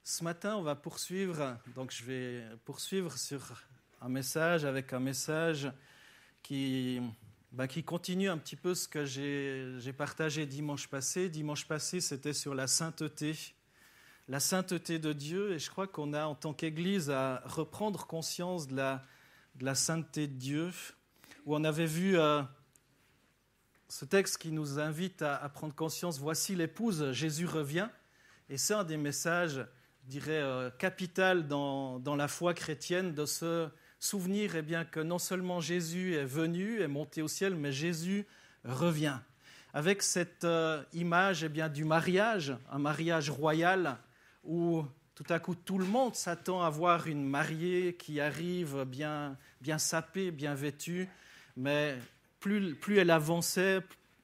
Ce matin, on va poursuivre, donc je vais poursuivre sur un message qui continue un petit peu ce que j'ai partagé dimanche passé. Dimanche passé, c'était sur la sainteté de Dieu, et je crois qu'on a, en tant qu'Église, à reprendre conscience de la sainteté de Dieu, où on avait vu ce texte qui nous invite à prendre conscience. Voici l'épouse, Jésus revient, et c'est un des messages, je dirais, capital dans la foi chrétienne, de se souvenir que non seulement Jésus est venu, est monté au ciel, mais Jésus revient. Avec cette image du mariage, un mariage royal, où tout à coup tout le monde s'attend à voir une mariée qui arrive bien sapée, bien vêtue, mais plus elle avançait,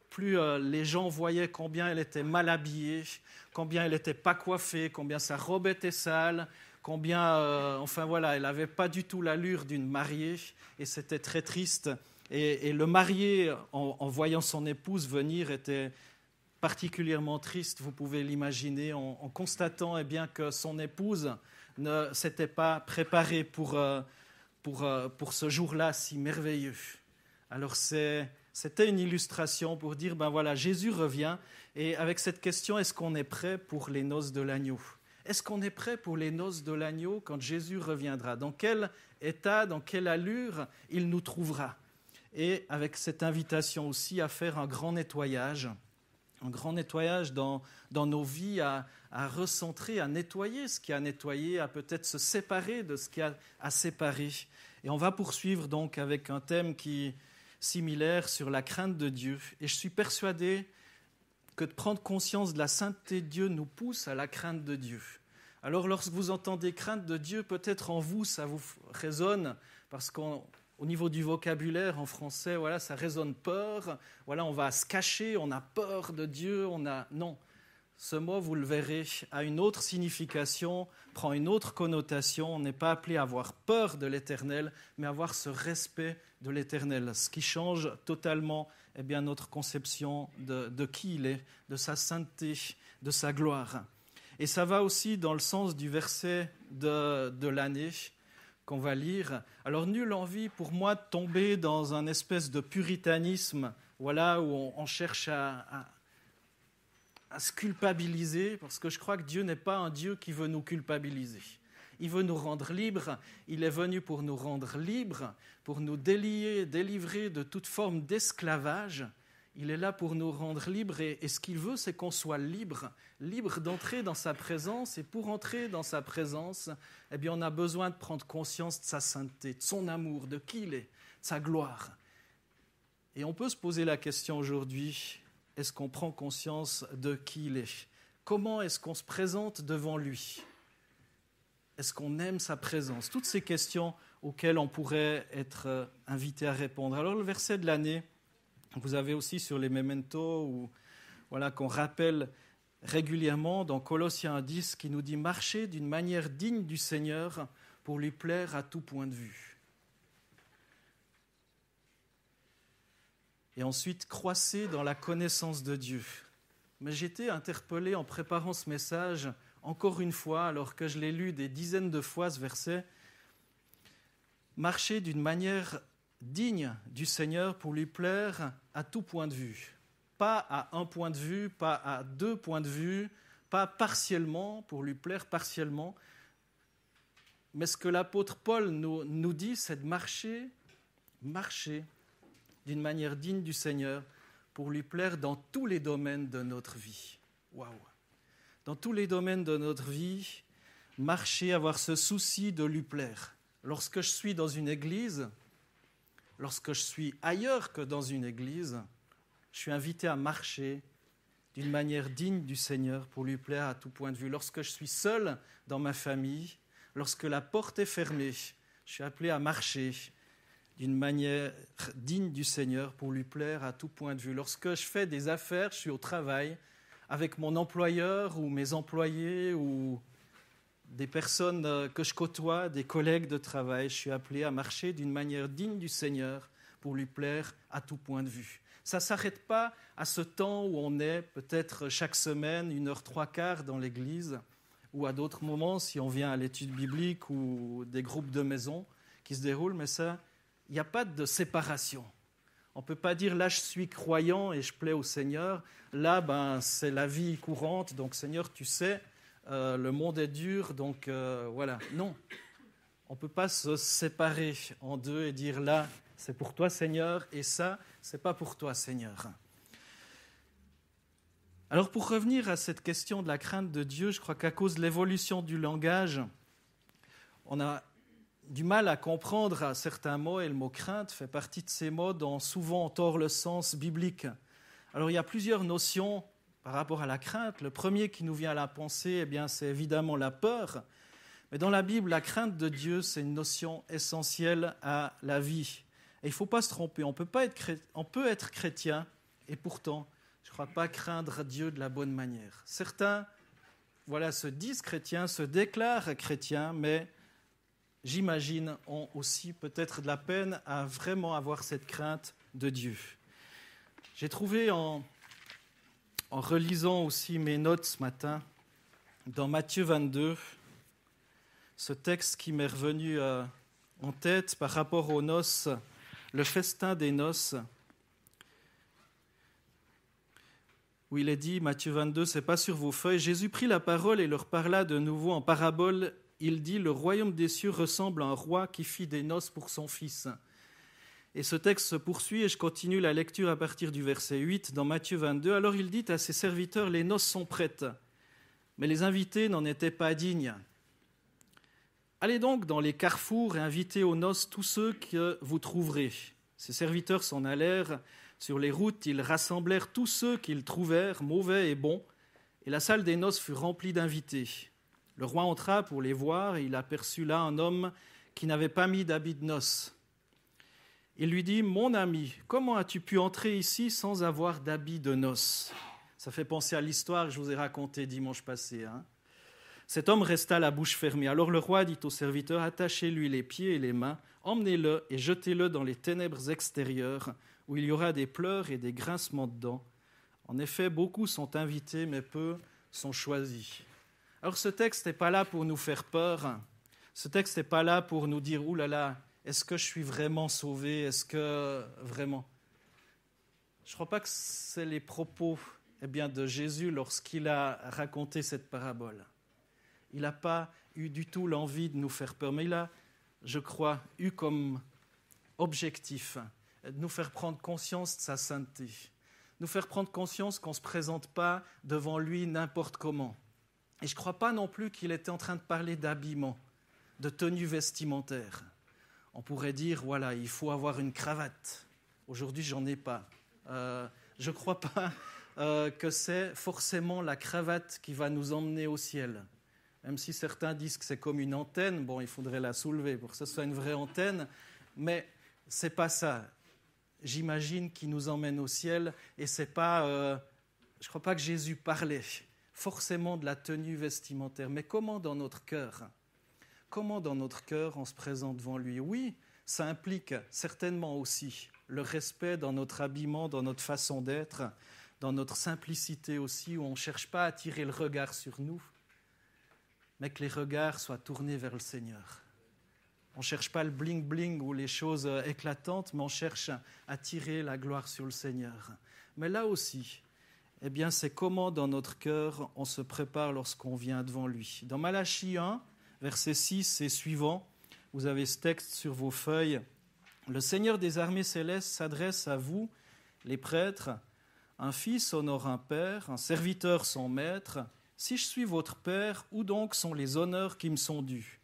plus les gens voyaient combien elle était mal habillée, combien elle n'était pas coiffée, combien sa robe était sale, combien, elle n'avait pas du tout l'allure d'une mariée, et c'était très triste. Et le marié, en voyant son épouse venir, était particulièrement triste, vous pouvez l'imaginer, en constatant que son épouse ne s'était pas préparée pour ce jour-là si merveilleux. Alors c'était une illustration pour dire, Jésus revient, et avec cette question, est-ce qu'on est prêt pour les noces de l'agneau ? Est-ce qu'on est prêt pour les noces de l'agneau quand Jésus reviendra ? Dans quel état, dans quelle allure il nous trouvera ? Et avec cette invitation aussi à faire un grand nettoyage dans nos vies, à recentrer, à nettoyer ce qui a nettoyé, à peut-être se séparer de ce qui a à séparer. Et on va poursuivre donc avec un thème qui est similaire sur la crainte de Dieu. Et je suis persuadé que de prendre conscience de la sainteté de Dieu nous pousse à la crainte de Dieu. Alors lorsque vous entendez crainte de Dieu, peut-être en vous ça vous résonne, parce qu'au niveau du vocabulaire en français, ça résonne peur, on va se cacher, on a peur de Dieu, Non, ce mot, vous le verrez, a une autre signification, prend une autre connotation. On n'est pas appelé à avoir peur de l'Éternel, mais à avoir ce respect de l'Éternel, ce qui change totalement notre conception de qui il est, de sa sainteté, de sa gloire. Et ça va aussi dans le sens du verset de l'année qu'on va lire. Alors, nulle envie pour moi de tomber dans un espèce de puritanisme, où on cherche à se culpabiliser, parce que je crois que Dieu n'est pas un Dieu qui veut nous culpabiliser. Il veut nous rendre libres, il est venu pour nous rendre libres, pour nous délivrer de toute forme d'esclavage. Il est là pour nous rendre libres, et ce qu'il veut, c'est qu'on soit libre d'entrer dans sa présence. Et pour entrer dans sa présence, on a besoin de prendre conscience de sa sainteté, de son amour, de qui il est, de sa gloire. Et on peut se poser la question aujourd'hui, est-ce qu'on prend conscience de qui il est ? Comment est-ce qu'on se présente devant lui ? Est-ce qu'on aime sa présence ? Toutes ces questions auxquelles on pourrait être invité à répondre. Alors le verset de l'année, vous avez aussi sur les mementos, qu'on rappelle régulièrement dans Colossiens 10, qui nous dit « Marchez d'une manière digne du Seigneur pour lui plaire à tout point de vue ». Et ensuite, croissez dans la connaissance de Dieu. Mais j'étais interpellé en préparant ce message, encore une fois, alors que je l'ai lu des dizaines de fois, ce verset. Marchez d'une manière digne du Seigneur pour lui plaire à tout point de vue. Pas à un point de vue, pas à deux points de vue, pas partiellement, pour lui plaire partiellement. Mais ce que l'apôtre Paul nous dit, c'est de marcher d'une manière digne du Seigneur, pour lui plaire dans tous les domaines de notre vie. Waouh! Dans tous les domaines de notre vie, marcher, avoir ce souci de lui plaire. Lorsque je suis dans une église, lorsque je suis ailleurs que dans une église, je suis invité à marcher d'une manière digne du Seigneur, pour lui plaire à tout point de vue. Lorsque je suis seul dans ma famille, lorsque la porte est fermée, je suis appelé à marcher d'une manière digne du Seigneur pour lui plaire à tout point de vue. Lorsque je fais des affaires, je suis au travail avec mon employeur ou mes employés ou des personnes que je côtoie, des collègues de travail, je suis appelé à marcher d'une manière digne du Seigneur pour lui plaire à tout point de vue. Ça ne s'arrête pas à ce temps où on est peut-être chaque semaine, 1h03 dans l'église, ou à d'autres moments, si on vient à l'étude biblique ou des groupes de maison qui se déroulent, mais ça, il n'y a pas de séparation. On ne peut pas dire là je suis croyant et je plais au Seigneur, là c'est la vie courante, donc Seigneur tu sais, le monde est dur, donc voilà. Non, on ne peut pas se séparer en deux et dire là c'est pour toi Seigneur et ça c'est pas pour toi Seigneur. Alors pour revenir à cette question de la crainte de Dieu, je crois qu'à cause de l'évolution du langage, on a du mal à comprendre certains mots, et le mot crainte fait partie de ces mots dont souvent on tord le sens biblique. Alors il y a plusieurs notions par rapport à la crainte. Le premier qui nous vient à la pensée, c'est évidemment la peur. Mais dans la Bible, la crainte de Dieu, c'est une notion essentielle à la vie. Et il ne faut pas se tromper, on peut être chrétien et pourtant, je ne crois pas craindre Dieu de la bonne manière. Certains se disent chrétiens, se déclarent chrétiens, mais j'imagine, ont aussi peut-être de la peine à vraiment avoir cette crainte de Dieu. J'ai trouvé en relisant aussi mes notes ce matin, dans Matthieu 22, ce texte qui m'est revenu en tête par rapport aux noces, le festin des noces, où il est dit, Matthieu 22, c'est pas sur vos feuilles, Jésus prit la parole et leur parla de nouveau en parabole. Il dit, le royaume des cieux ressemble à un roi qui fit des noces pour son fils. Et ce texte se poursuit et je continue la lecture à partir du verset 8 dans Matthieu 22. Alors il dit à ses serviteurs, les noces sont prêtes, mais les invités n'en étaient pas dignes. Allez donc dans les carrefours et invitez aux noces tous ceux que vous trouverez. Ses serviteurs s'en allèrent. Sur les routes, ils rassemblèrent tous ceux qu'ils trouvèrent, mauvais et bons, et la salle des noces fut remplie d'invités. Le roi entra pour les voir, et il aperçut là un homme qui n'avait pas mis d'habit de noces. Il lui dit, « Mon ami, comment as-tu pu entrer ici sans avoir d'habit de noces ?» Ça fait penser à l'histoire que je vous ai racontée dimanche passé. Cet homme resta la bouche fermée. Alors le roi dit au serviteur, « Attachez-lui les pieds et les mains, emmenez-le et jetez-le dans les ténèbres extérieures, où il y aura des pleurs et des grincements de dents. En effet, beaucoup sont invités, mais peu sont choisis. » Alors ce texte n'est pas là pour nous faire peur. Ce texte n'est pas là pour nous dire « Ouh là là, est-ce que je suis vraiment sauvé? Est-ce que vraiment ?» Je ne crois pas que c'est les propos de Jésus lorsqu'il a raconté cette parabole. Il n'a pas eu du tout l'envie de nous faire peur, mais il a, je crois, eu comme objectif de nous faire prendre conscience de sa sainteté, nous faire prendre conscience qu'on ne se présente pas devant lui n'importe comment. Et je ne crois pas non plus qu'il était en train de parler d'habillement, de tenue vestimentaire. On pourrait dire, voilà, il faut avoir une cravate. Aujourd'hui, j'en ai pas. Je ne crois pas que c'est forcément la cravate qui va nous emmener au ciel. Même si certains disent que c'est comme une antenne, il faudrait la soulever pour que ce soit une vraie antenne, mais ce n'est pas ça. J'imagine qu'il nous emmène au ciel, et c'est pas, je ne crois pas que Jésus parlait forcément de la tenue vestimentaire, mais comment dans notre cœur on se présente devant lui? Oui, ça implique certainement aussi le respect dans notre habillement, dans notre façon d'être, dans notre simplicité aussi, où on ne cherche pas à attirer le regard sur nous, mais que les regards soient tournés vers le Seigneur. On ne cherche pas le bling-bling ou les choses éclatantes, mais on cherche à attirer la gloire sur le Seigneur. Mais là aussi, c'est comment dans notre cœur on se prépare lorsqu'on vient devant lui. Dans Malachie 1, verset 6 et suivant, vous avez ce texte sur vos feuilles. « Le Seigneur des armées célestes s'adresse à vous, les prêtres. Un fils honore un père, un serviteur son maître. Si je suis votre père, où donc sont les honneurs qui me sont dus?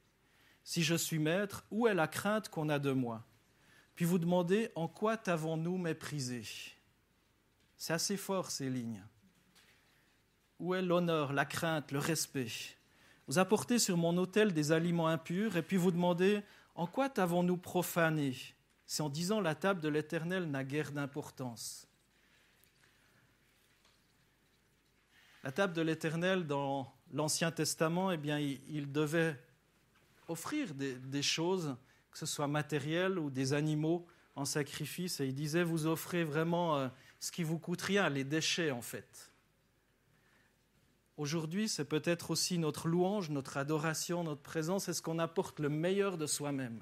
Si je suis maître, où est la crainte qu'on a de moi? Puis vous demandez, en quoi t'avons-nous méprisé? » C'est assez fort ces lignes. Où est l'honneur, la crainte, le respect? Vous apportez sur mon autel des aliments impurs et puis vous demandez, en quoi t'avons-nous profané? C'est en disant la table de l'Éternel n'a guère d'importance. La table de l'Éternel dans l'Ancien Testament, il devait offrir des choses, que ce soit matérielles ou des animaux en sacrifice. Et il disait, vous offrez vraiment ce qui vous coûte rien, les déchets en fait. Aujourd'hui, c'est peut-être aussi notre louange, notre adoration, notre présence. Est-ce qu'on apporte le meilleur de soi-même?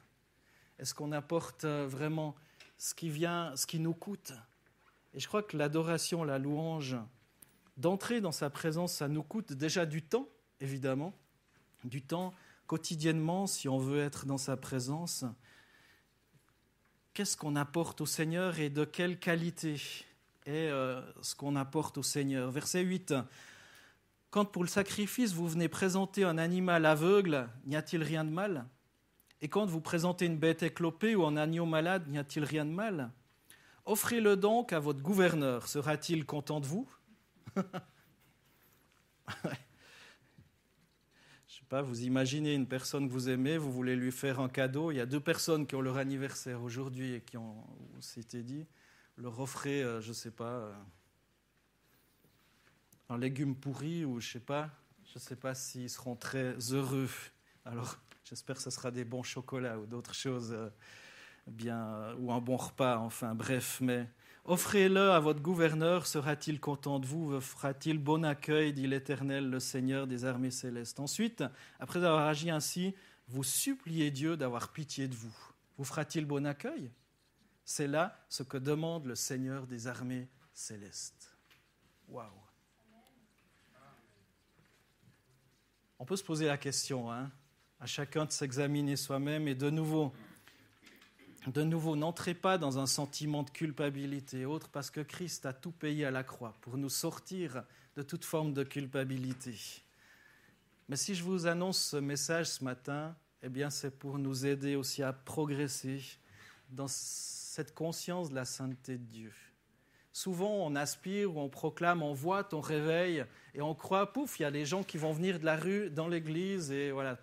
Est-ce qu'on apporte vraiment ce qui nous coûte? Et je crois que l'adoration, la louange, d'entrer dans sa présence, ça nous coûte déjà du temps, évidemment, du temps quotidiennement, si on veut être dans sa présence. Qu'est-ce qu'on apporte au Seigneur et de quelle qualité est ce qu'on apporte au Seigneur? Verset 8. Quand pour le sacrifice, vous venez présenter un animal aveugle, n'y a-t-il rien de mal? Et quand vous présentez une bête éclopée ou un agneau malade, n'y a-t-il rien de mal? Offrez-le donc à votre gouverneur, sera-t-il content de vous? Je ne sais pas, vous imaginez une personne que vous aimez, vous voulez lui faire un cadeau. Il y a 2 personnes qui ont leur anniversaire aujourd'hui et qui ont, c'était dit, leur offrez, je ne sais pas, un légume pourri ou je ne sais pas s'ils seront très heureux. Alors, j'espère que ce sera des bons chocolats ou d'autres choses bien, ou un bon repas, enfin bref. Mais offrez-le à votre gouverneur, sera-t-il content de vous? Vous fera-t-il bon accueil, dit l'Éternel, le Seigneur des armées célestes. Ensuite, après avoir agi ainsi, vous suppliez Dieu d'avoir pitié de vous. Vous fera-t-il bon accueil? C'est là ce que demande le Seigneur des armées célestes. Waouh! On peut se poser la question, à chacun de s'examiner soi-même et de nouveau, n'entrez pas dans un sentiment de culpabilité et autres parce que Christ a tout payé à la croix pour nous sortir de toute forme de culpabilité. Mais si je vous annonce ce message ce matin, eh bien c'est pour nous aider aussi à progresser dans cette conscience de la sainteté de Dieu. Souvent, on aspire ou on proclame, on voit ton réveil et on croit, pouf, il y a des gens qui vont venir de la rue dans l'église et voilà,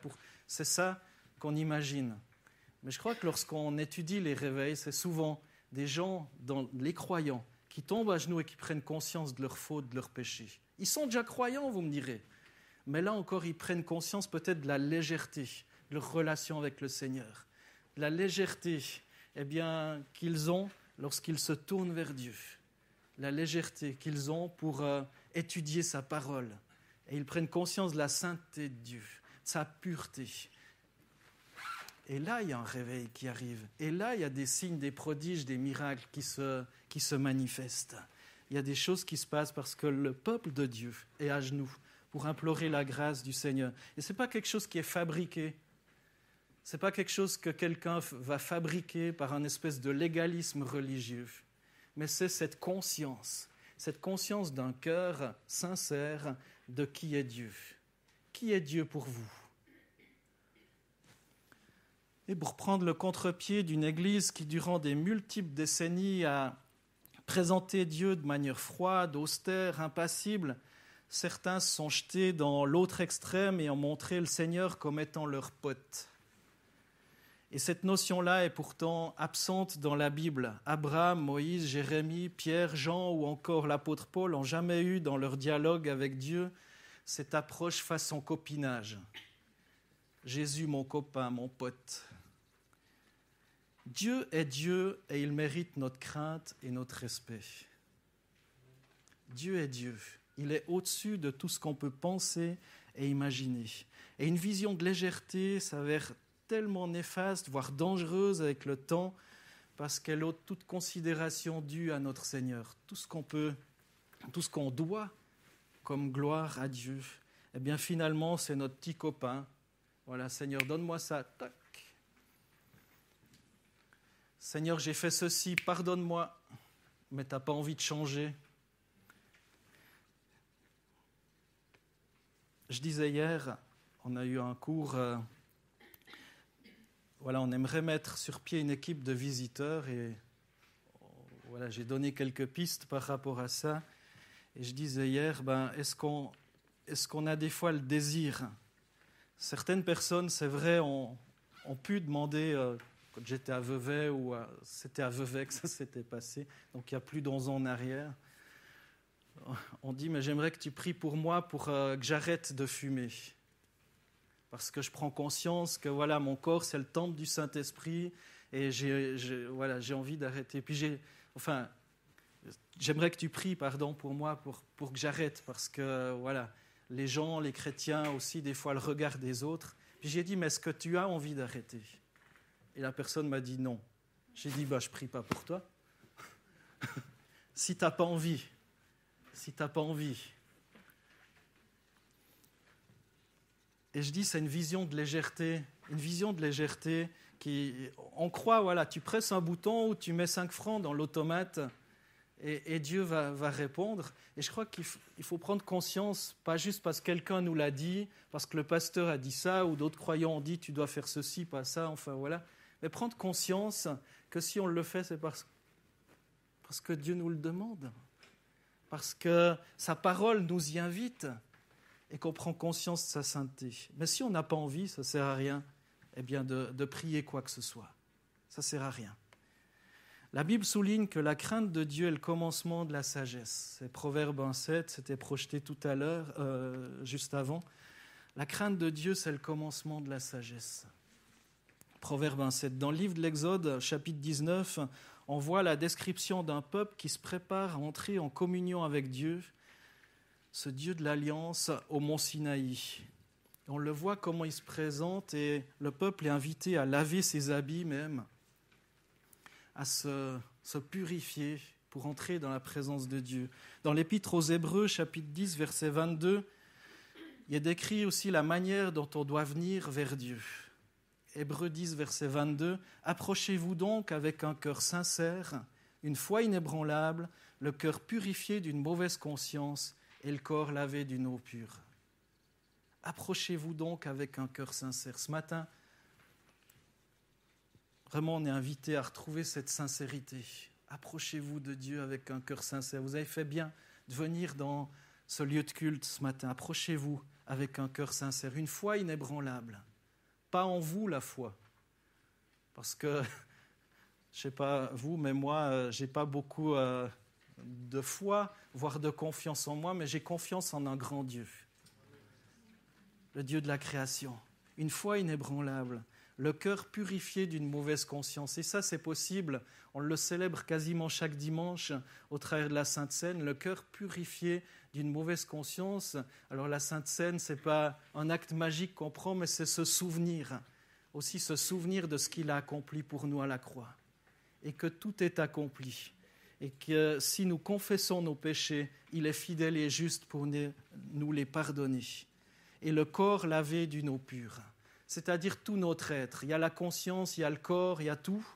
c'est ça qu'on imagine. Mais je crois que lorsqu'on étudie les réveils, c'est souvent des gens, les croyants, qui tombent à genoux et qui prennent conscience de leurs fautes, de leurs péchés. Ils sont déjà croyants, vous me direz. Mais là encore, ils prennent conscience peut-être de la légèreté de leur relation avec le Seigneur. De la légèreté qu'ils ont lorsqu'ils se tournent vers Dieu. La légèreté qu'ils ont pour étudier sa parole. Et ils prennent conscience de la sainteté de Dieu, de sa pureté. Et là, il y a un réveil qui arrive. Et là, il y a des signes, des prodiges, des miracles qui se manifestent. Il y a des choses qui se passent parce que le peuple de Dieu est à genoux pour implorer la grâce du Seigneur. Et ce n'est pas quelque chose qui est fabriqué. Ce n'est pas quelque chose que quelqu'un va fabriquer par un espèce de légalisme religieux. Mais c'est cette conscience d'un cœur sincère de qui est Dieu. Qui est Dieu pour vous? Et pour prendre le contre-pied d'une Église qui, durant des multiples décennies, a présenté Dieu de manière froide, austère, impassible, certains se sont jetés dans l'autre extrême et ont montré le Seigneur comme étant leur pote. Et cette notion-là est pourtant absente dans la Bible. Abraham, Moïse, Jérémie, Pierre, Jean ou encore l'apôtre Paul n'ont jamais eu dans leur dialogue avec Dieu cette approche façon copinage. Jésus, mon copain, mon pote. Dieu est Dieu et il mérite notre crainte et notre respect. Dieu est Dieu. Il est au-dessus de tout ce qu'on peut penser et imaginer. Et une vision de légèreté s'avère tellement néfaste, voire dangereuse avec le temps, parce qu'elle ôte toute considération due à notre Seigneur. Tout ce qu'on doit comme gloire à Dieu, eh bien finalement, c'est notre petit copain. Voilà, Seigneur, donne-moi ça. Tac. Seigneur, j'ai fait ceci, pardonne-moi, mais tu n'as pas envie de changer. Je disais hier, on a eu un cours, on aimerait mettre sur pied une équipe de visiteurs et j'ai donné quelques pistes par rapport à ça. Et je disais hier, est-ce qu'on a des fois le désir? Certaines personnes, c'est vrai, ont pu demander, quand j'étais à Vevey, ou c'était à Vevey que ça s'était passé, donc il y a plus d'11 ans en arrière, on dit, mais j'aimerais que tu pries pour moi pour que j'arrête de fumer. Parce que je prends conscience que mon corps, c'est le temple du Saint-Esprit et j'ai envie d'arrêter. Puis j'aimerais que tu pries, pour moi, pour que j'arrête. Parce que, les gens, les chrétiens aussi, des fois, le regard des autres. Puis j'ai dit, mais est-ce que tu as envie d'arrêter? Et la personne m'a dit non. J'ai dit, je ne prie pas pour toi. Si tu n'as pas envie. Et je dis, c'est une vision de légèreté on croit, voilà, tu presses un bouton ou tu mets 5 francs dans l'automate et Dieu va répondre. Et je crois qu'il faut prendre conscience, pas juste parce que quelqu'un nous l'a dit, parce que le pasteur a dit ça, ou d'autres croyants ont dit tu dois faire ceci, pas ça, enfin voilà. Mais prendre conscience que si on le fait, c'est parce que Dieu nous le demande, parce que sa parole nous y invite et qu'on prend conscience de sa sainteté. Mais si on n'a pas envie, ça ne sert à rien de prier quoi que ce soit. Ça ne sert à rien. La Bible souligne que la crainte de Dieu est le commencement de la sagesse. C'est Proverbe 1,7, c'était projeté tout à l'heure, juste avant. La crainte de Dieu, c'est le commencement de la sagesse. Proverbe 1,7. Dans le livre de l'Exode, chapitre 19, on voit la description d'un peuple qui se prépare à entrer en communion avec Dieu, ce Dieu de l'Alliance, au mont Sinaï. On le voit comment il se présente et le peuple est invité à laver ses habits même, à se purifier pour entrer dans la présence de Dieu. Dans l'Épître aux Hébreux, chapitre 10, verset 22, il est décrit aussi la manière dont on doit venir vers Dieu. Hébreux 10, verset 22, « Approchez-vous donc avec un cœur sincère, une foi inébranlable, le cœur purifié d'une mauvaise conscience et le corps lavé d'une eau pure. » Approchez-vous donc avec un cœur sincère. Ce matin, vraiment, on est invité à retrouver cette sincérité. Approchez-vous de Dieu avec un cœur sincère. Vous avez fait bien de venir dans ce lieu de culte ce matin. Approchez-vous avec un cœur sincère, une foi inébranlable. Pas en vous la foi. Parce que, je ne sais pas vous, mais moi, je n'ai pas beaucoup de foi, voire de confiance en moi, mais j'ai confiance en un grand Dieu. Le Dieu de la création. Une foi inébranlable. Le cœur purifié d'une mauvaise conscience. Et ça, c'est possible. On le célèbre quasiment chaque dimanche au travers de la Sainte Seine. Le cœur purifié d'une mauvaise conscience. Alors la Sainte Seine, ce n'est pas un acte magique qu'on prend, mais c'est se souvenir. Aussi se souvenir de ce qu'il a accompli pour nous à la croix. Et que tout est accompli. Et que si nous confessons nos péchés, il est fidèle et juste pour nous les pardonner. Et le corps lavé d'une eau pure. C'est-à-dire tout notre être. Il y a la conscience, il y a le corps, il y a tout.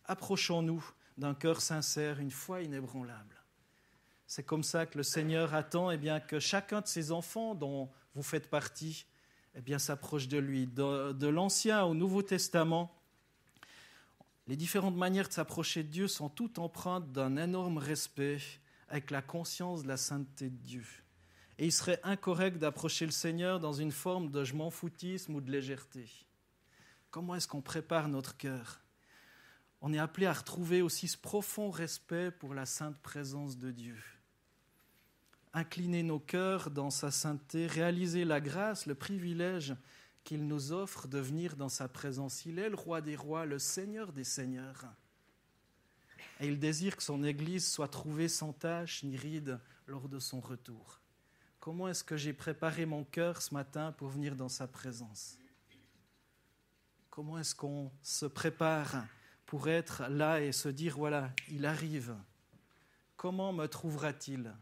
Approchons-nous d'un cœur sincère, une foi inébranlable. C'est comme ça que le Seigneur attend que chacun de ses enfants dont vous faites partie s'approche de lui. De l'Ancien au Nouveau Testament, les différentes manières de s'approcher de Dieu sont toutes empreintes d'un énorme respect avec la conscience de la sainteté de Dieu. Et il serait incorrect d'approcher le Seigneur dans une forme de je m'en foutisme ou de légèreté. Comment est-ce qu'on prépare notre cœur? On est appelé à retrouver aussi ce profond respect pour la sainte présence de Dieu. Incliner nos cœurs dans sa sainteté, réaliser la grâce, le privilège qu'il nous offre de venir dans sa présence. Il est le roi des rois, le Seigneur des seigneurs. Et il désire que son Église soit trouvée sans tache ni ride lors de son retour. Comment est-ce que j'ai préparé mon cœur ce matin pour venir dans sa présence? Comment est-ce qu'on se prépare pour être là et se dire, voilà, il arrive. Comment me trouvera-t-il?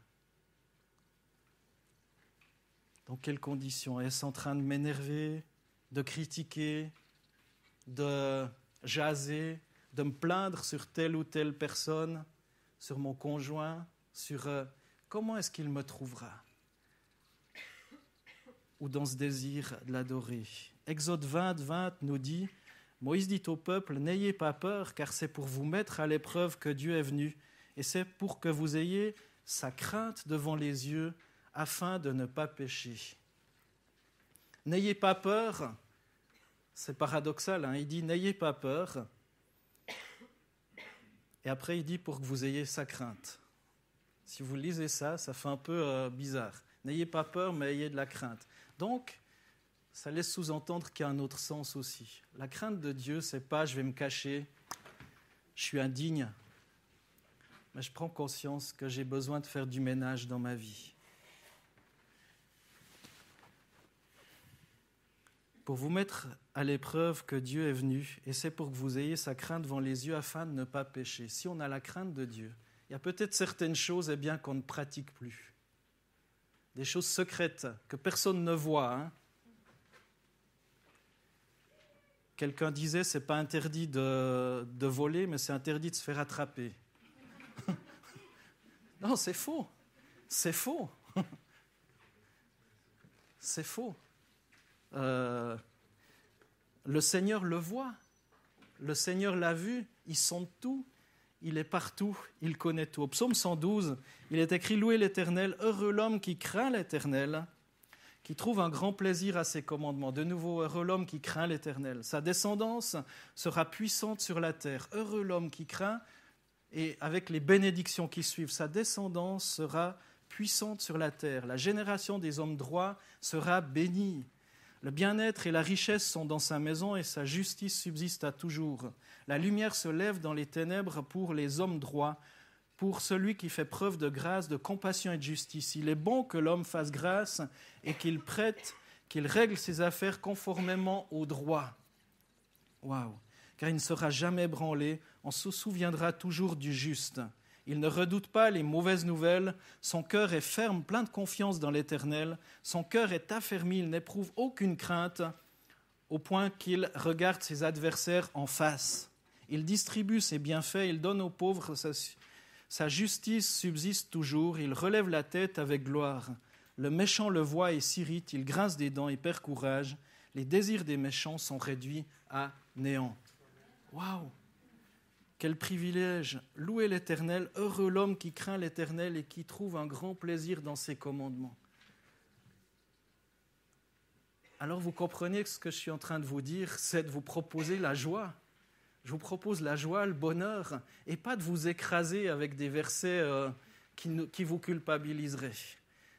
Dans quelles conditions? Est-ce en train de m'énerver, de critiquer, de jaser, de me plaindre sur telle ou telle personne, sur mon conjoint, sur comment est-ce qu'il me trouvera? Ou dans ce désir de l'adorer. Exode 20, 20 nous dit, Moïse dit au peuple, n'ayez pas peur, car c'est pour vous mettre à l'épreuve que Dieu est venu, et c'est pour que vous ayez sa crainte devant les yeux, afin de ne pas pécher. N'ayez pas peur, c'est paradoxal, il dit, n'ayez pas peur, et après il dit, pour que vous ayez sa crainte. Si vous lisez ça, ça fait un peu bizarre. N'ayez pas peur, mais ayez de la crainte. Donc, ça laisse sous-entendre qu'il y a un autre sens aussi. La crainte de Dieu, c'est pas « je vais me cacher, je suis indigne », mais je prends conscience que j'ai besoin de faire du ménage dans ma vie. pour vous mettre à l'épreuve que Dieu est venu, et c'est pour que vous ayez sa crainte devant les yeux afin de ne pas pécher. Si on a la crainte de Dieu, il y a peut-être certaines choses qu'on ne pratique plus. Des choses secrètes que personne ne voit. Hein. Quelqu'un disait, c'est pas interdit de voler, mais c'est interdit de se faire attraper. Non, c'est faux. C'est faux. C'est faux. Le Seigneur le voit. Le Seigneur l'a vu. Il sonde tout. Il est partout, il connaît tout. Au psaume 112, il est écrit « Louez l'Éternel, heureux l'homme qui craint l'Éternel, qui trouve un grand plaisir à ses commandements. » De nouveau, heureux l'homme qui craint l'Éternel. Sa descendance sera puissante sur la terre. Heureux l'homme qui craint, et avec les bénédictions qui suivent, sa descendance sera puissante sur la terre. La génération des hommes droits sera bénie. Le bien-être et la richesse sont dans sa maison et sa justice subsiste à toujours. La lumière se lève dans les ténèbres pour les hommes droits, pour celui qui fait preuve de grâce, de compassion et de justice. Il est bon que l'homme fasse grâce et qu'il prête, qu'il règle ses affaires conformément au droit. Waouh! Car il ne sera jamais ébranlé, on se souviendra toujours du juste. Il ne redoute pas les mauvaises nouvelles, son cœur est ferme, plein de confiance dans l'Éternel, son cœur est affermi, il n'éprouve aucune crainte, au point qu'il regarde ses adversaires en face. Il distribue ses bienfaits, il donne aux pauvres, sa justice subsiste toujours, il relève la tête avec gloire. Le méchant le voit et s'irrite, il grince des dents et perd courage. Les désirs des méchants sont réduits à néant. Waouh! Quel privilège! Louez l'Éternel, heureux l'homme qui craint l'Éternel et qui trouve un grand plaisir dans ses commandements. Alors vous comprenez que ce que je suis en train de vous dire, c'est de vous proposer la joie. Je vous propose la joie, le bonheur, et pas de vous écraser avec des versets qui vous culpabiliseraient,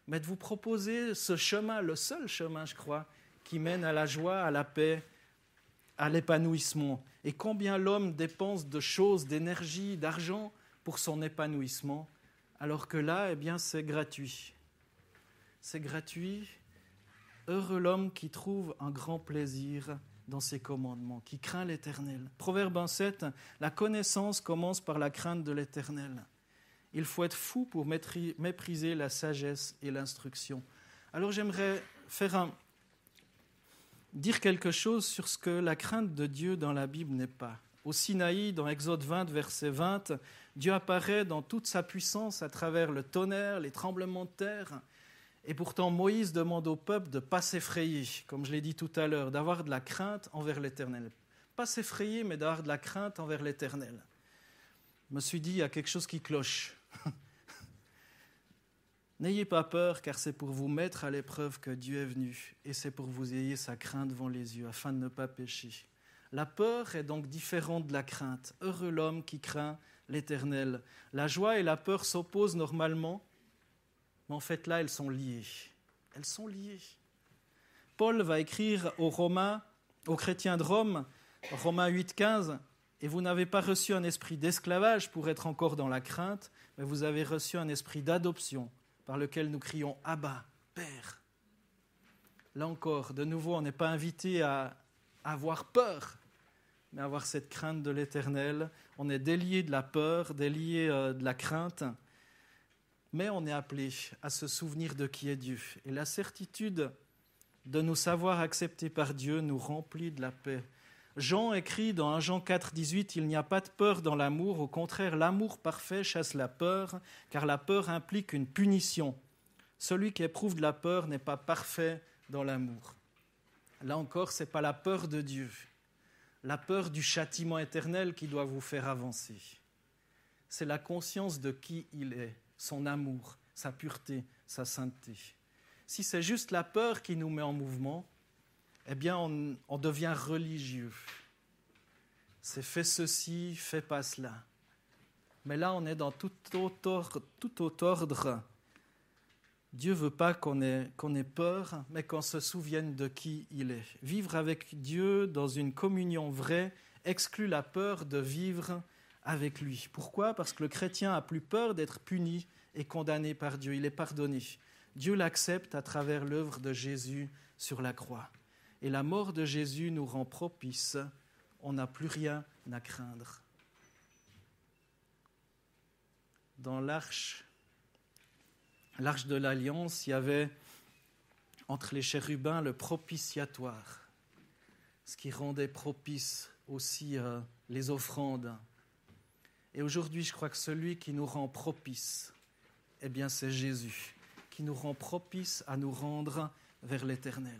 mais de vous proposer ce chemin, le seul chemin, je crois, qui mène à la joie, à la paix, à l'épanouissement. Et combien l'homme dépense de choses, d'énergie, d'argent pour son épanouissement, alors que là, c'est gratuit. C'est gratuit. Heureux l'homme qui trouve un grand plaisir dans ses commandements, qui craint l'Éternel. Proverbe 1,7, la connaissance commence par la crainte de l'Éternel. Il faut être fou pour mépriser la sagesse et l'instruction. Alors j'aimerais dire quelque chose sur ce que la crainte de Dieu dans la Bible n'est pas. Au Sinaï, dans Exode 20, verset 20, Dieu apparaît dans toute sa puissance à travers le tonnerre, les tremblements de terre. Et pourtant, Moïse demande au peuple de ne pas s'effrayer, comme je l'ai dit tout à l'heure, d'avoir de la crainte envers l'Éternel. Pas s'effrayer, mais d'avoir de la crainte envers l'Éternel. Je me suis dit, il y a quelque chose qui cloche. N'ayez pas peur, car c'est pour vous mettre à l'épreuve que Dieu est venu, et c'est pour que vous ayez sa crainte devant les yeux, afin de ne pas pécher. La peur est donc différente de la crainte. Heureux l'homme qui craint l'Éternel. La joie et la peur s'opposent normalement, mais en fait là, elles sont liées. Elles sont liées. Paul va écrire aux Romains, aux chrétiens de Rome, Romains 8, 15, « Et vous n'avez pas reçu un esprit d'esclavage pour être encore dans la crainte, mais vous avez reçu un esprit d'adoption, par lequel nous crions « Abba, Père ». Là encore, de nouveau, on n'est pas invité à avoir peur, mais à avoir cette crainte de l'Éternel. On est délié de la peur, délié de la crainte, mais on est appelé à se souvenir de qui est Dieu. Et la certitude de nous savoir acceptés par Dieu nous remplit de la paix. Jean écrit dans 1 Jean 4, 18, « Il n'y a pas de peur dans l'amour, au contraire, l'amour parfait chasse la peur, car la peur implique une punition. Celui qui éprouve de la peur n'est pas parfait dans l'amour. » Là encore, ce n'est pas la peur de Dieu, la peur du châtiment éternel qui doit vous faire avancer. C'est la conscience de qui il est, son amour, sa pureté, sa sainteté. Si c'est juste la peur qui nous met en mouvement, eh bien on devient religieux. C'est fais ceci, fais pas cela. Mais là, on est dans tout autre ordre. Dieu ne veut pas qu'on ait peur, mais qu'on se souvienne de qui il est. Vivre avec Dieu dans une communion vraie exclut la peur de vivre avec lui. Pourquoi ? Parce que le chrétien a plus peur d'être puni et condamné par Dieu. Il est pardonné. Dieu l'accepte à travers l'œuvre de Jésus sur la croix. Et la mort de Jésus nous rend propice. On n'a plus rien à craindre. Dans l'arche de l'Alliance, il y avait entre les chérubins le propitiatoire, ce qui rendait propice aussi les offrandes. Et aujourd'hui, je crois que celui qui nous rend propice, eh bien, c'est Jésus, qui nous rend propice à nous rendre vers l'Éternel.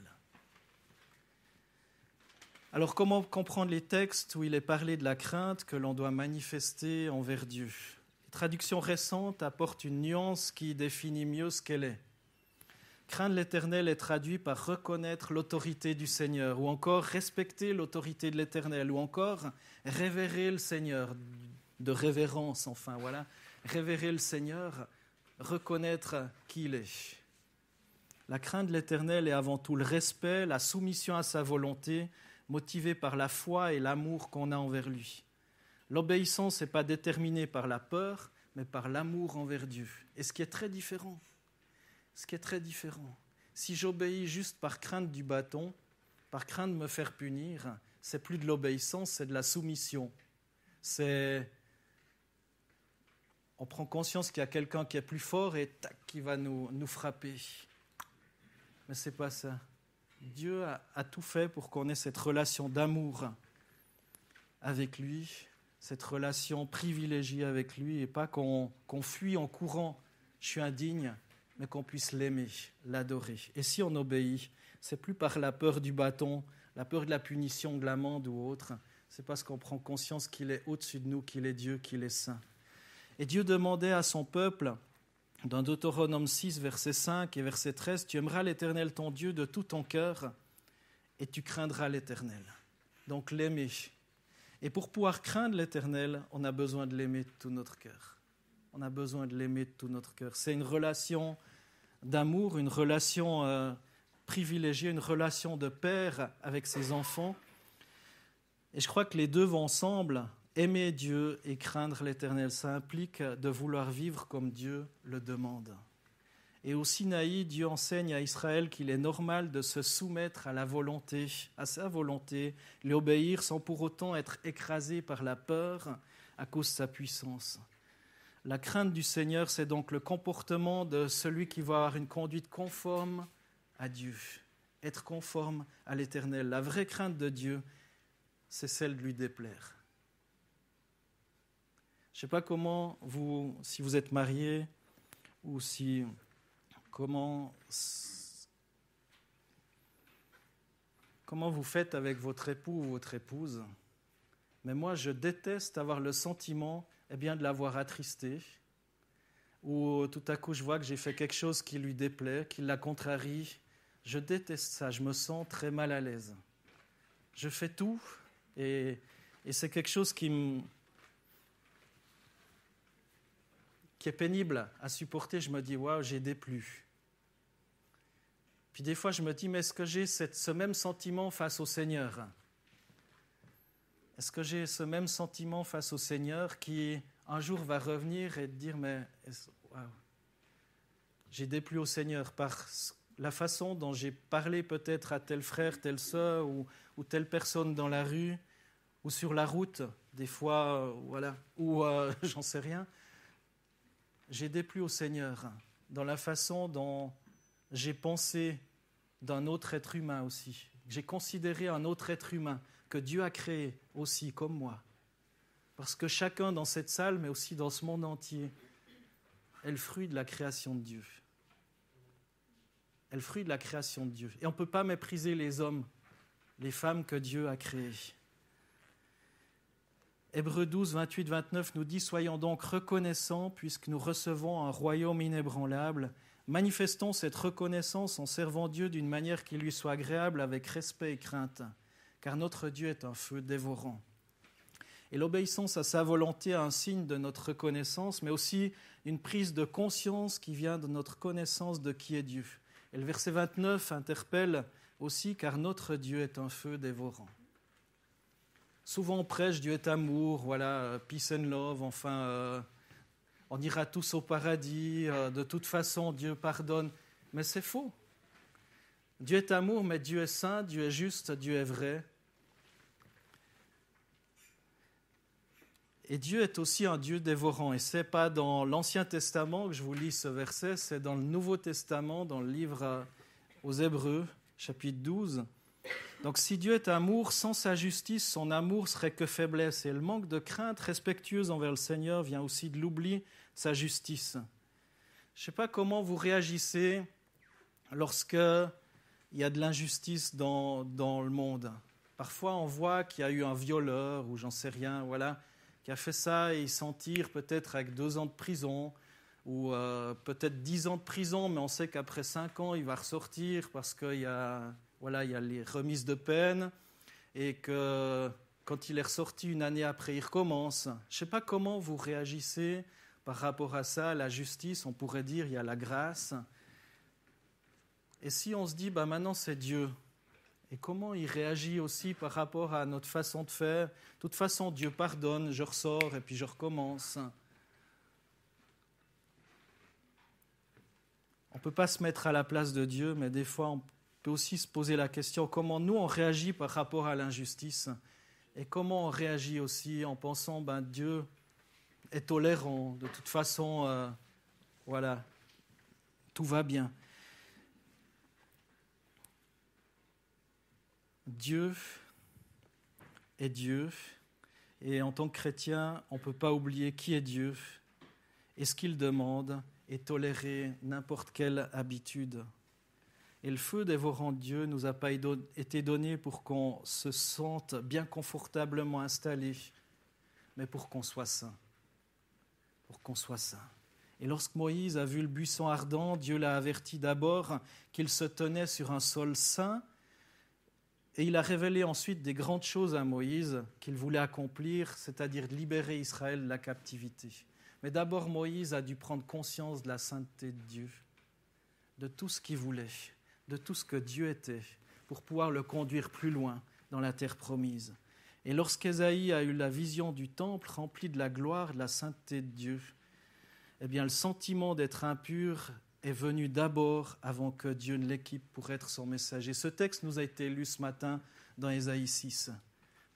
Alors, comment comprendre les textes où il est parlé de la crainte que l'on doit manifester envers Dieu ? Les traductions récentes apportent une nuance qui définit mieux ce qu'elle est. Craindre l'Éternel est traduit par reconnaître l'autorité du Seigneur, ou encore respecter l'autorité de l'Éternel, ou encore révérer le Seigneur, de révérence, enfin, voilà. Révérer le Seigneur, reconnaître qui il est. La crainte de l'Éternel est avant tout le respect, la soumission à sa volonté, motivée par la foi et l'amour qu'on a envers lui. L'obéissance n'est pas déterminée par la peur, mais par l'amour envers Dieu. Et ce qui est très différent. Si j'obéis juste par crainte du bâton, par crainte de me faire punir, c'est plus de l'obéissance, c'est de la soumission. On prend conscience qu'il y a quelqu'un qui est plus fort et tac, qui va nous frapper. Mais ce n'est pas ça. Dieu a tout fait pour qu'on ait cette relation d'amour avec lui, cette relation privilégiée avec lui, et pas qu'on fuit en courant, je suis indigne, mais qu'on puisse l'aimer, l'adorer. Et si on obéit, c'est plus par la peur du bâton, la peur de la punition, de l'amende ou autre, c'est parce qu'on prend conscience qu'il est au-dessus de nous, qu'il est Dieu, qu'il est saint. Et Dieu demandait à son peuple, dans Deutéronome 6, verset 5 et verset 13, « Tu aimeras l'Éternel ton Dieu de tout ton cœur et tu craindras l'Éternel. » Donc l'aimer. Et pour pouvoir craindre l'Éternel, on a besoin de l'aimer de tout notre cœur. On a besoin de l'aimer de tout notre cœur. C'est une relation d'amour, une relation privilégiée, une relation de père avec ses enfants. Et je crois que les deux vont ensemble. Aimer Dieu et craindre l'Éternel, ça implique de vouloir vivre comme Dieu le demande. Et au Sinaï, Dieu enseigne à Israël qu'il est normal de se soumettre à sa volonté, lui obéir sans pour autant être écrasé par la peur à cause de sa puissance. La crainte du Seigneur, c'est donc le comportement de celui qui va avoir une conduite conforme à Dieu, être conforme à l'Éternel. La vraie crainte de Dieu, c'est celle de lui déplaire. Je ne sais pas si vous êtes marié ou comment vous faites avec votre époux ou votre épouse. Mais moi, je déteste avoir le sentiment de l'avoir attristé, ou tout à coup je vois que j'ai fait quelque chose qui lui déplaît, qui la contrarie. Je déteste ça, je me sens très mal à l'aise. Je fais tout et c'est quelque chose qui est pénible à supporter. Je me dis, waouh, j'ai déplu. Puis des fois, je me dis, mais est-ce que j'ai ce même sentiment face au Seigneur ? Est-ce que j'ai ce même sentiment face au Seigneur qui, un jour, va revenir et dire, mais waouh, j'ai déplu au Seigneur par la façon dont j'ai parlé peut-être à tel frère, telle sœur ou telle personne dans la rue ou sur la route, des fois, ou j'en sais rien. J'ai déplu au Seigneur dans la façon dont j'ai pensé d'un autre être humain aussi. J'ai considéré un autre être humain que Dieu a créé aussi comme moi. Parce que chacun dans cette salle, mais aussi dans ce monde entier, est le fruit de la création de Dieu. Est le fruit de la création de Dieu. Et on ne peut pas mépriser les hommes, les femmes que Dieu a créés. Hébreux 12, 28-29 nous dit « Soyons donc reconnaissants puisque nous recevons un royaume inébranlable. Manifestons cette reconnaissance en servant Dieu d'une manière qui lui soit agréable avec respect et crainte, car notre Dieu est un feu dévorant. » Et l'obéissance à sa volonté est un signe de notre reconnaissance, mais aussi une prise de conscience qui vient de notre connaissance de qui est Dieu. Et le verset 29 interpelle aussi « Car notre Dieu est un feu dévorant ». Souvent on prêche Dieu est amour, peace and love, on ira tous au paradis, de toute façon Dieu pardonne. Mais c'est faux. Dieu est amour, mais Dieu est saint, Dieu est juste, Dieu est vrai. Et Dieu est aussi un Dieu dévorant. Et ce n'est pas dans l'Ancien Testament que je vous lis ce verset, c'est dans le Nouveau Testament, dans le livre aux Hébreux, chapitre 12. Donc si Dieu est amour, sans sa justice, son amour serait que faiblesse. Et le manque de crainte respectueuse envers le Seigneur vient aussi de l'oubli, sa justice. Je ne sais pas comment vous réagissez lorsqu'il y a de l'injustice dans le monde. Parfois on voit qu'il y a eu un violeur ou j'en sais rien, voilà, qui a fait ça et il s'en tire peut-être avec 2 ans de prison ou peut-être 10 ans de prison, mais on sait qu'après 5 ans, il va ressortir parce qu'il y a, voilà, il y a les remises de peine et que quand il est ressorti 1 année après, il recommence. Je ne sais pas comment vous réagissez par rapport à ça, la justice, on pourrait dire il y a la grâce. Et si on se dit, maintenant c'est Dieu, et comment il réagit aussi par rapport à notre façon de faire. De toute façon, Dieu pardonne, je ressors et puis je recommence. On ne peut pas se mettre à la place de Dieu, mais des fois, on peut aussi se poser la question comment nous, on réagit par rapport à l'injustice et comment on réagit aussi en pensant Dieu est tolérant, de toute façon, voilà, tout va bien. Dieu est Dieu, et en tant que chrétien, on ne peut pas oublier qui est Dieu et ce qu'il demande et tolérer n'importe quelle habitude. Et le feu dévorant Dieu ne nous a pas été donné pour qu'on se sente bien confortablement installé, mais pour qu'on soit saint. Pour qu'on soit saint. Et lorsque Moïse a vu le buisson ardent, Dieu l'a averti d'abord qu'il se tenait sur un sol saint. Et il a révélé ensuite des grandes choses à Moïse qu'il voulait accomplir, c'est-à-dire libérer Israël de la captivité. Mais d'abord, Moïse a dû prendre conscience de la sainteté de Dieu, de tout ce qu'il voulait, de tout ce que Dieu était, pour pouvoir le conduire plus loin dans la terre promise. Et lorsqu'Ésaïe a eu la vision du temple rempli de la gloire, de la sainteté de Dieu, eh bien, le sentiment d'être impur est venu d'abord avant que Dieu ne l'équipe pour être son messager. Ce texte nous a été lu ce matin dans Ésaïe 6.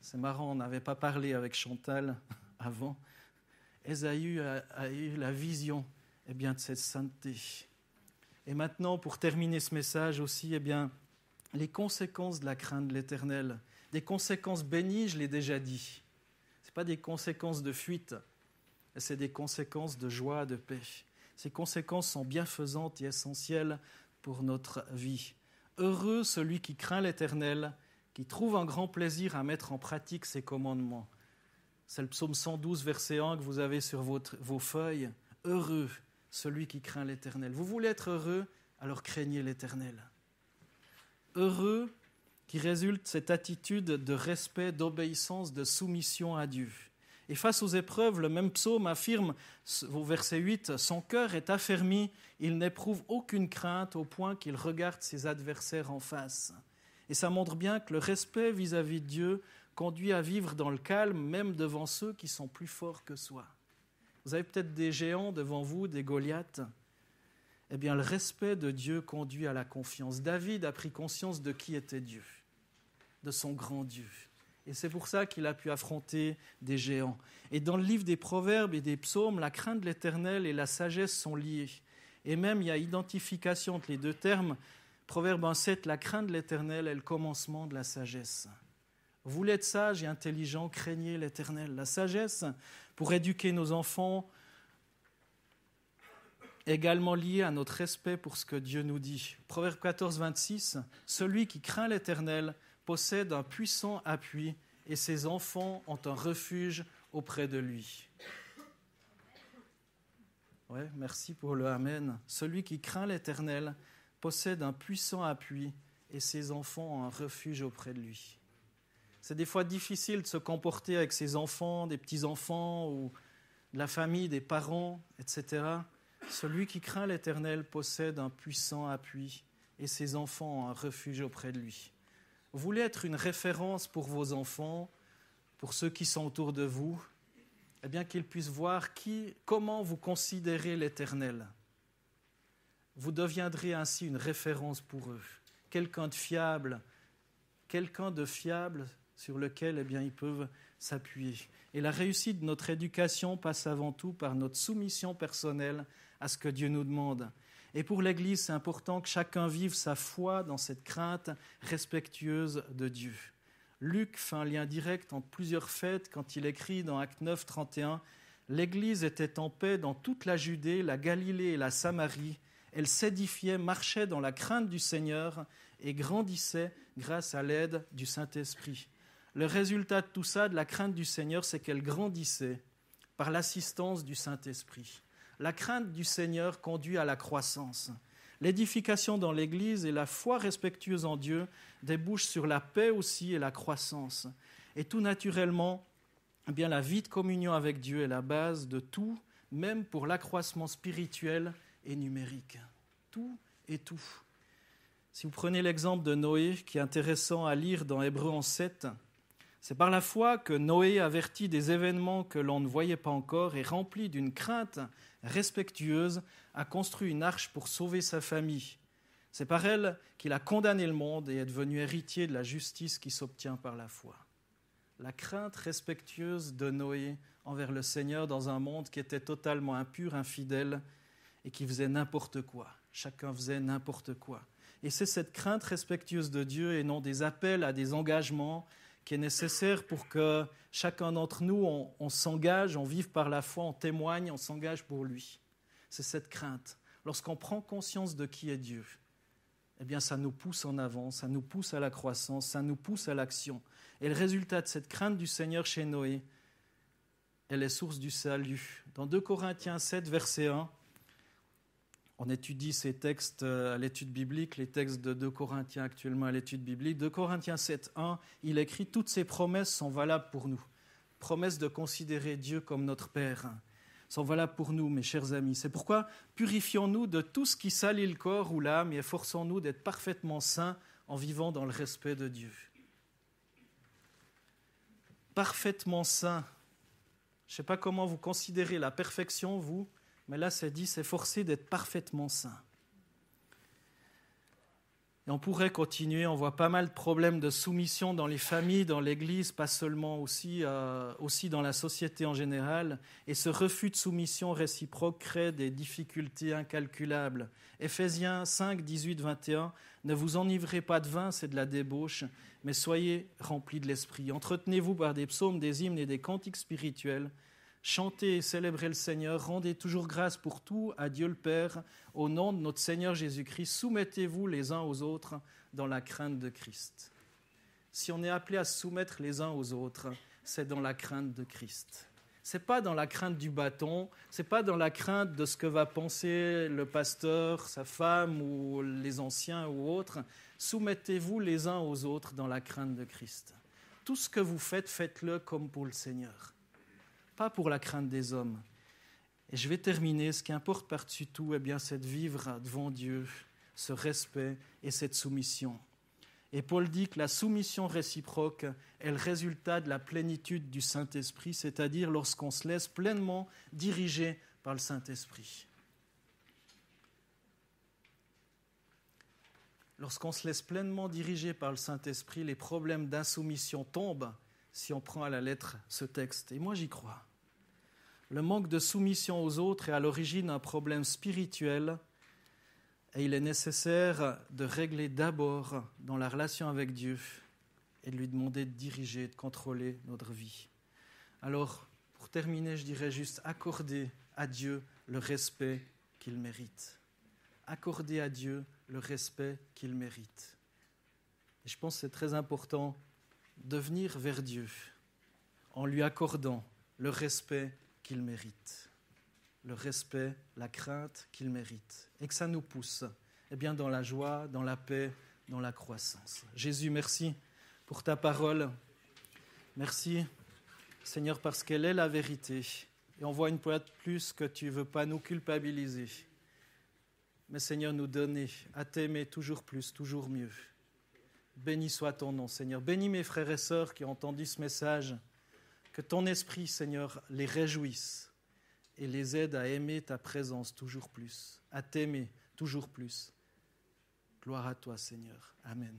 C'est marrant, on n'avait pas parlé avec Chantal avant. Ésaïe a eu la vision de cette sainteté. Et maintenant, pour terminer ce message aussi, les conséquences de la crainte de l'Éternel. Des conséquences bénies, je l'ai déjà dit. Ce n'est pas des conséquences de fuite, c'est des conséquences de joie, de paix. Ces conséquences sont bienfaisantes et essentielles pour notre vie. Heureux celui qui craint l'Éternel, qui trouve un grand plaisir à mettre en pratique ses commandements. C'est le psaume 112, verset 1 que vous avez sur vos feuilles. Heureux celui qui craint l'Éternel. Vous voulez être heureux, alors craignez l'Éternel. Heureux qui résulte cette attitude de respect, d'obéissance, de soumission à Dieu. Et face aux épreuves, le même psaume affirme, au verset 8, « Son cœur est affermi, il n'éprouve aucune crainte au point qu'il regarde ses adversaires en face. » Et ça montre bien que le respect vis-à-vis de Dieu conduit à vivre dans le calme, même devant ceux qui sont plus forts que soi. Vous avez peut-être des géants devant vous, des Goliaths. Eh bien, le respect de Dieu conduit à la confiance. David a pris conscience de qui était Dieu, de son grand Dieu. Et c'est pour ça qu'il a pu affronter des géants. Et dans le livre des Proverbes et des Psaumes, la crainte de l'Éternel et la sagesse sont liées. Et même, il y a identification entre les deux termes. Proverbe 1,7, la crainte de l'Éternel est le commencement de la sagesse. Vous voulez être sage et intelligent, craignez l'Éternel. La sagesse, pour éduquer nos enfants, est également liée à notre respect pour ce que Dieu nous dit. Proverbe 14, 26, celui qui craint l'Éternel possède un puissant appui et ses enfants ont un refuge auprès de lui. Ouais, merci pour le Amen. Celui qui craint l'Éternel possède un puissant appui et ses enfants ont un refuge auprès de lui. C'est des fois difficile de se comporter avec ses enfants, des petits-enfants ou de la famille, des parents, etc. Celui qui craint l'Éternel possède un puissant appui et ses enfants ont un refuge auprès de lui. Vous voulez être une référence pour vos enfants, pour ceux qui sont autour de vous, eh bien qu'ils puissent voir comment vous considérez l'Éternel. Vous deviendrez ainsi une référence pour eux. quelqu'un de fiable sur lequel ils peuvent s'appuyer. Et la réussite de notre éducation passe avant tout par notre soumission personnelle à ce que Dieu nous demande. Et pour l'Église, c'est important que chacun vive sa foi dans cette crainte respectueuse de Dieu. Luc fait un lien direct entre plusieurs faits quand il écrit dans Actes 9, 31 « L'Église était en paix dans toute la Judée, la Galilée et la Samarie. Elle s'édifiait, marchait dans la crainte du Seigneur et grandissait grâce à l'aide du Saint-Esprit. » Le résultat de tout ça, de la crainte du Seigneur, c'est qu'elle grandissait par l'assistance du Saint-Esprit. La crainte du Seigneur conduit à la croissance. L'édification dans l'Église et la foi respectueuse en Dieu débouchent sur la paix aussi et la croissance. Et tout naturellement, la vie de communion avec Dieu est la base de tout, même pour l'accroissement spirituel et numérique. Tout et tout. Si vous prenez l'exemple de Noé, qui est intéressant à lire dans Hébreux 11:7, c'est par la foi que Noé avertit des événements que l'on ne voyait pas encore et rempli d'une crainte respectueuse, a construit une arche pour sauver sa famille. C'est par elle qu'il a condamné le monde et est devenu héritier de la justice qui s'obtient par la foi. La crainte respectueuse de Noé envers le Seigneur dans un monde qui était totalement impur, infidèle et qui faisait n'importe quoi. Chacun faisait n'importe quoi. Et c'est cette crainte respectueuse de Dieu et non des appels à des engagements qui est nécessaire pour que chacun d'entre nous, on s'engage, on vive par la foi, on témoigne, on s'engage pour lui. C'est cette crainte. Lorsqu'on prend conscience de qui est Dieu, ça nous pousse en avant, ça nous pousse à la croissance, ça nous pousse à l'action. Et le résultat de cette crainte du Seigneur chez Noé, elle est source du salut. Dans 2 Corinthiens 7, verset 1, on étudie ces textes à l'étude biblique, les textes de 2 Corinthiens actuellement à l'étude biblique. 2 Corinthiens 7, 1, il écrit « Toutes ces promesses sont valables pour nous. Promesses de considérer Dieu comme notre Père sont valables pour nous, mes chers amis. C'est pourquoi purifions-nous de tout ce qui salit le corps ou l'âme et efforçons-nous d'être parfaitement saints en vivant dans le respect de Dieu. » Parfaitement saints. Je ne sais pas comment vous considérez la perfection, vous, mais là, c'est dit, s'efforcer d'être parfaitement saint. Et on pourrait continuer, on voit pas mal de problèmes de soumission dans les familles, dans l'Église, pas seulement aussi dans la société en général. Et ce refus de soumission réciproque crée des difficultés incalculables. Éphésiens 5, 18, 21, « Ne vous enivrez pas de vin, c'est de la débauche, mais soyez remplis de l'esprit. Entretenez-vous par des psaumes, des hymnes et des cantiques spirituels. Chantez et célébrez le Seigneur, rendez toujours grâce pour tout à Dieu le Père, au nom de notre Seigneur Jésus-Christ. Soumettez-vous les uns aux autres dans la crainte de Christ. » Si on est appelé à se soumettre les uns aux autres, c'est dans la crainte de Christ. Ce n'est pas dans la crainte du bâton, ce n'est pas dans la crainte de ce que va penser le pasteur, sa femme ou les anciens ou autres. Soumettez-vous les uns aux autres dans la crainte de Christ. Tout ce que vous faites, faites-le comme pour le Seigneur. Pas pour la crainte des hommes. Et je vais terminer. Ce qui importe par-dessus tout, c'est de vivre devant Dieu ce respect et cette soumission. Et Paul dit que la soumission réciproque est le résultat de la plénitude du Saint-Esprit, c'est-à-dire lorsqu'on se laisse pleinement diriger par le Saint-Esprit. Lorsqu'on se laisse pleinement diriger par le Saint-Esprit, les problèmes d'insoumission tombent si on prend à la lettre ce texte. Et moi, j'y crois. Le manque de soumission aux autres est à l'origine d'un problème spirituel et il est nécessaire de régler d'abord dans la relation avec Dieu et de lui demander de diriger, de contrôler notre vie. Alors, pour terminer, je dirais juste accorder à Dieu le respect qu'il mérite. Accorder à Dieu le respect qu'il mérite. Et je pense que c'est très important de venir vers Dieu en lui accordant le respect qu'il mérite, le respect, la crainte qu'il mérite, et que ça nous pousse dans la joie, dans la paix, dans la croissance. Jésus, merci pour ta parole. Merci, Seigneur, parce qu'elle est la vérité. Et on voit une fois de plus que tu ne veux pas nous culpabiliser, mais Seigneur, nous donner à t'aimer toujours plus, toujours mieux. Béni soit ton nom, Seigneur. Bénis mes frères et sœurs qui ont entendu ce message. Que ton esprit, Seigneur, les réjouisse et les aide à aimer ta présence toujours plus, à t'aimer toujours plus. Gloire à toi, Seigneur. Amen.